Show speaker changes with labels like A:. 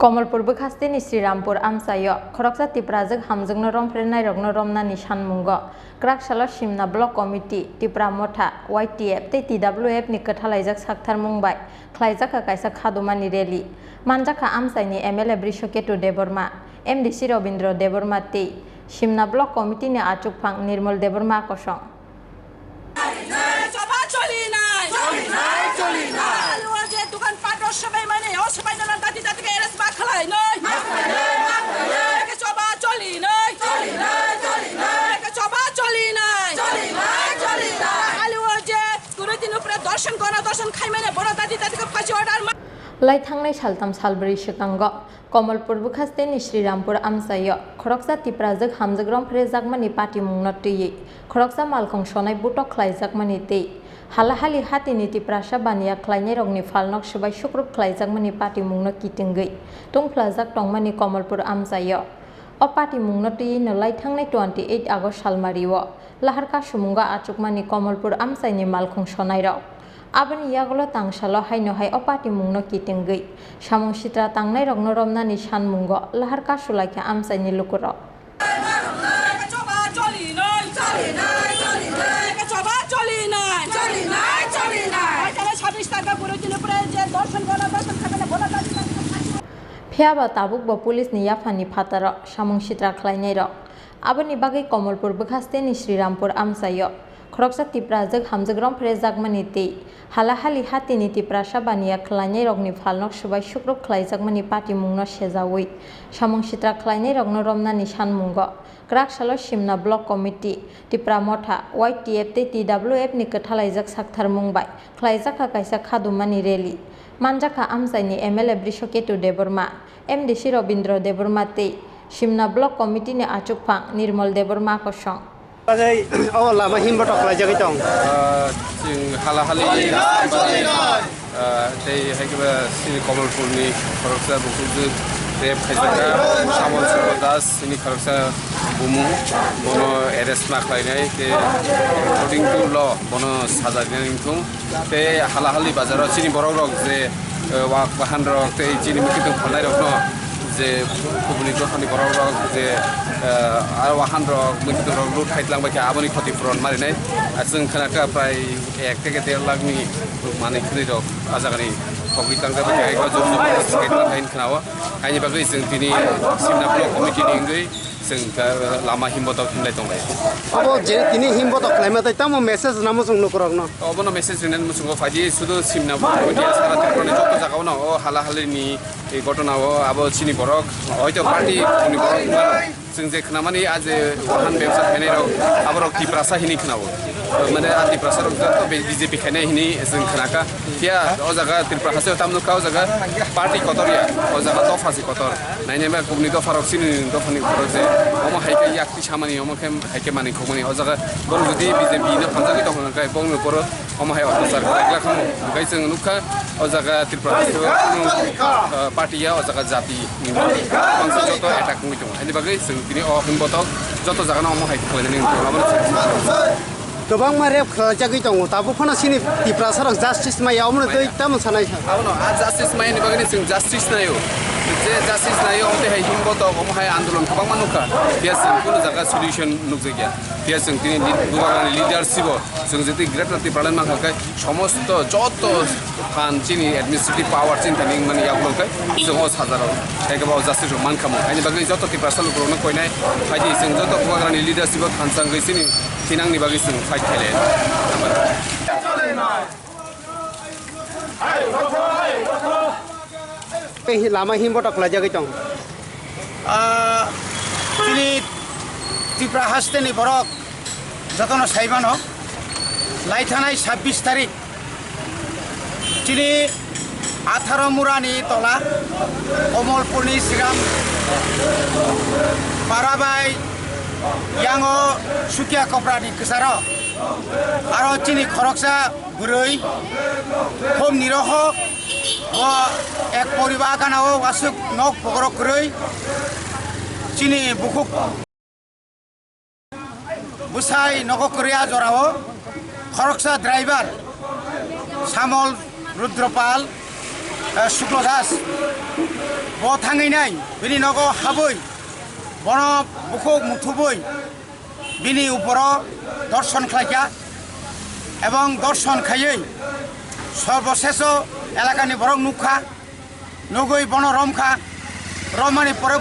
A: Kamalpur बखास्तेनि Shrirampur आमसायो खरकसा तिप्राजक हामजोंनो रंफ्रे नायरगनो रमनानि सानमुंगो क्राकशाला सिमना block committee Tipra मथा YTF ते TWF नि कथालायजक साक्थार मुंबाय ख्लायजाखा कायसा खादुमानि रेली मानजाखा आमसायनि MLA ब्रिशकेतु देबरमा MDC रविन्द्र देबरमा ते सिमना ब्लक कमिटीनि आचुकफां निर्मल देबरमा कसं
B: সবাই মানে সবাই জানা দাদি দাদিকে এরস মা খালাই নয় একে চবা চলি নয় একে চবা চলি নাই খালি ও যে গুরুদিন উপরে দর্শন করা দর্শন খাই মানে বড় দাদি দাদিকে ফাঁসি অর্ডার
A: लाइथांनाय सालथाम सालब्रै सिगांग कमलपुर बखास्तेनि श्रीरामपुर आमसायो खरकसा तिप्राजक हामजक रंफ्रे जागमानि पार्टी मुंनो तैयै खरकसा मालखं सनाय बुटक ख्लायजाकमानि तै हालाहाली हातिनि तिप्रासा बानिया ख्लायनाय रगनि फालनक सुबाय सुक्रुब ख्लायजाकमानि पार्टी मुंनो किटिंगै तुंफ्लाजाक टंमानि कमलपुर आमसायो अ पार्टी मुंनो तैयैनो लाइथांनाय 28 आगस्ट सालमारियो लाहारका सुमुंगा आचुकमानि कमलपुर आमसायनि मालखं सनाय रग आबनि यागलो तांसालो हायनो हाय अपाति मुंनो किटिंगै सामुं सित्रा तांनाय रगनो रमनानि सानमुंगो लाहारका सुलायखा आमसायनि लुकुर फियाबा ताबुकबो पुलिसनि याफानि फातार सामुं सित्रा ख्लायनाय रग आबनि बागै कमलपुर बखास्तेनि श्रीरामपुर आमसायो खरकसा तिप्राजक हामजक रंफ्रे जागमानि तै हालाहाली हातिनि तिप्रासा बानिया ख्लायनाय रगनि फालनक सुबाय सुक्रुब ख्लायजाकमानि पार्टी मुंनो सेजावै सामुं सित्रा ख्लायनाय रगनो रमनानि सानमुंगो क्राकशाला सिमना ब्लक कमिटी तिप्रा मथा YTF ते TWF नि कथालायजक साक्थार मुंबाय ख्लायजाखा कायसा खादुमानि रेली मानजाखा आमसायनि MLA ब्रिशकेतु देबरमा MDC रविन्द्र देबरमा ते सिमना ब्लक कमिटीनि आचुकफां निर्मल देबरमा कसं
C: lama himbo tok la jagi tong
D: halahali tei hakiba sini Komolpurni khoroksa bukuju rep khaisaka samol das sini khoroksa bumu bono arrest ma khlainai te according to law bono saja diningthum te halahali bazaro sini borok rok je wak bahan rok te sini mukitung khalnai rok no যে খুবনি দোকানি বড় যে আর Wuhan rock মুখিত rock লুট খাইতলাंबाय आबनि ক্ষতিপূরণ मारिनाय जों खोनाखा प्राय 1 থেকে 1.5 लाखनि माने खनि रक आजागानि खगितांगाबो जायगा जब सिकेटला थाइन खोनाव आइनि बागै जों दिनै सिमना ब्लक कमिटिनि इंगै जों लामा हिमबतक थिनलाय दंबाय
C: abo je tini himbotok laimata tamo message namo jong nokorok no
D: obono message rinan musungo faji sudu simna kमिटी सारा त्रिपुरानि जत जागाव न ओ हालाहालिनि এই ঘটনাও আবো চিনি বরক হয়তো পার্টি চিনি বরক जों जे खोनामानि आज वाहन व्यवसाय खायनाय रक आबरक तिप्रासा हिनि खोनावो माने आ तिप्रासा रक तो BJP खायनाय हिनि जों खोनाका या ओ जागा तिप्रासा तामनुका ओ जागा पार्टी कतरिया ओ जागा दफासि कतर नायनेबा गुबनि दफारक सिनि दफानि खरक जे अम हायके याक्ति सामानि अम खेम हायके मानि खमनि ओ जागा बर जुदि BJP न फानजागि दखनका बंनो पर अम हाय अत्याचार खालायग्ला खमु गाय जों नुका ओ जागा तिप्रासा पार्टीया ओ जागा जाति बांसिन जत एटाक मुइ दं हायनि बागै जों दिनै अ हिमबतक जत जागाना अम हाय खालायनानै
C: गोबां मा रेप खालायजागि दङ ताबो खना सिनि तिप्रासा रक जास्टिस मा यावमनो दै ताम सानाय
D: आवनो आ जास्टिस मायनि बागै जों जास्टिस नायो जे जास्टिस नायो अमते हाय हिमबतक अम हाय आन्दोलन गोबां मानुका बिया जों कुनु जागा सल्युशन नुगैया बिया जों दिनै गोबांनि लिडारशिप जों जेति ग्रेट तिप्रालान माखाय समस्त जत फान चिनि एडमिनिस्ट्रेटिभ पावर चिन थानि माने यावलकाय जों अ साजाराव थायगाबाव जास्टिस मान खामो आइनि बागै जत तिप्रासा लुग्रनो कोइनाय फायदि जों जत गोबांनि लिडारशिप खानसां गैसिनि सिनांनि बागै जों फाइट खालाय
C: lama himbotok la jagi tong
E: তিনি ত্রিপুরা হাস্তেনি বরক যতন সাইবানো লাইথানাই 26 তারিখ তিনি 18 মুরানি তলা কমলপুরনি শ্রীরাম পারাবাই ইয়াঙ্গো সুকিয়া কপরানি কসার আর চিনি খরকসা বুরৈ হোম নিরহ ও এক পরিবার কানাও আসুক নক পগরক করৈ চিনি বুকুক বুসাই নক করিয়া জরাও খরকসা ড্রাইভার শ্যামল রুদ্রপাল শুক্ল Das bo thanginai bini nogo haboi bono bukhuk muthuboi bini uporo দর্শন খাইকা এবং দর্শন খাইয়ে সর্বশেষ এলাকানি বরং নুখা নগৈ বন রমখা রমানি পরে